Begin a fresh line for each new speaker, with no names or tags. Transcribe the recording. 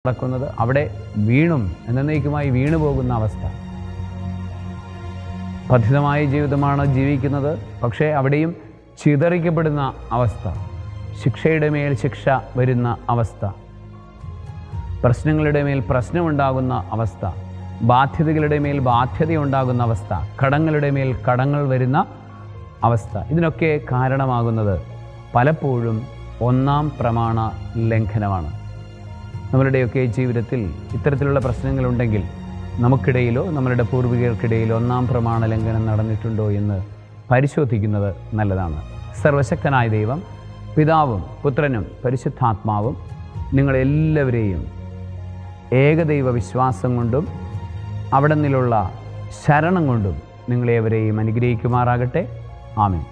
നടക്കുന്നത്, അവിടെ വീണും എന്നേക്കുമായി വീണു പോകുന്ന അവസ്ഥ. പതിതമായ ജീവിതമാണ് ജീവിക്കുന്നത്, പക്ഷേ അവിടെയും ചിതറിക്കപ്പെടുന്ന അവസ്ഥ, ശിക്ഷയുടെ മേൽ ശിക്ഷ വരുന്ന അവസ്ഥ, പ്രശ്നങ്ങളുടെ മേൽ പ്രശ്നമുണ്ടാകുന്ന അവസ്ഥ, ബാധ്യതകളുടെ മേൽ ബാധ്യതയുണ്ടാകുന്ന അവസ്ഥ, കടങ്ങളുടെ മേൽ കടങ്ങൾ വരുന്ന അവസ്ഥ. ഇതിനൊക്കെ കാരണമാകുന്നത് പലപ്പോഴും ഒന്നാം പ്രമാണ ലംഘനമാണ്. നമ്മളുടെയൊക്കെ ജീവിതത്തിൽ ഇത്തരത്തിലുള്ള പ്രശ്നങ്ങളുണ്ടെങ്കിൽ നമുക്കിടയിലോ നമ്മളുടെ പൂർവികർക്കിടയിലോ ഒന്നാം പ്രമാണ ലംഘനം നടന്നിട്ടുണ്ടോ എന്ന് പരിശോധിക്കുന്നത് നല്ലതാണ്. സർവശക്തനായ ദൈവം, പിതാവും പുത്രനും പരിശുദ്ധാത്മാവും നിങ്ങളെല്ലാവരെയും ഏകദൈവ വിശ്വാസം കൊണ്ടും അവിടെ നിന്നുള്ള ശരണം കൊണ്ടും നിങ്ങളേവരെയും അനുഗ്രഹിക്കുമാറാകട്ടെ. ആമേൻ.